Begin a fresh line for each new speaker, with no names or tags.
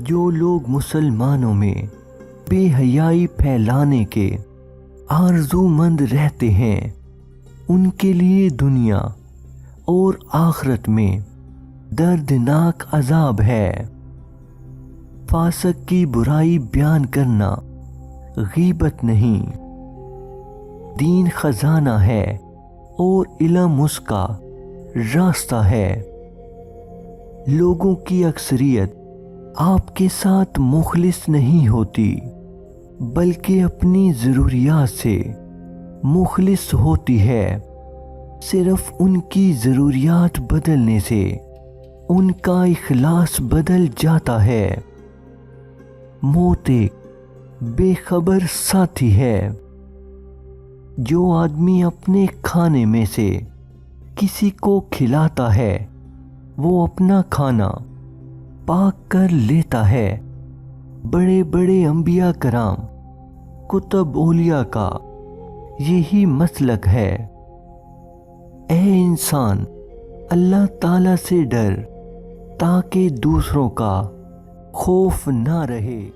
جو لوگ مسلمانوں میں بے حیائی پھیلانے کے آرزو مند رہتے ہیں ان کے لیے دنیا اور آخرت میں دردناک عذاب ہے۔ فاسق کی برائی بیان کرنا غیبت نہیں، دین خزانہ ہے اور علم اس کا راستہ ہے۔ لوگوں کی اکثریت آپ کے ساتھ مخلص نہیں ہوتی بلکہ اپنی ضروریات سے مخلص ہوتی ہے۔ صرف ان کی ضروریات بدلنے سے ان کا اخلاص بدل جاتا ہے۔ موت ایک بے خبر ساتھی ہے۔ جو آدمی اپنے کھانے میں سے کسی کو کھلاتا ہے وہ اپنا کھانا پاک کر لیتا ہے۔ بڑے بڑے انبیاء کرام، کتب اولیاء کا یہی مسلک ہے۔ اے انسان، اللہ تعالیٰ سے ڈر تاکہ دوسروں کا خوف نہ رہے۔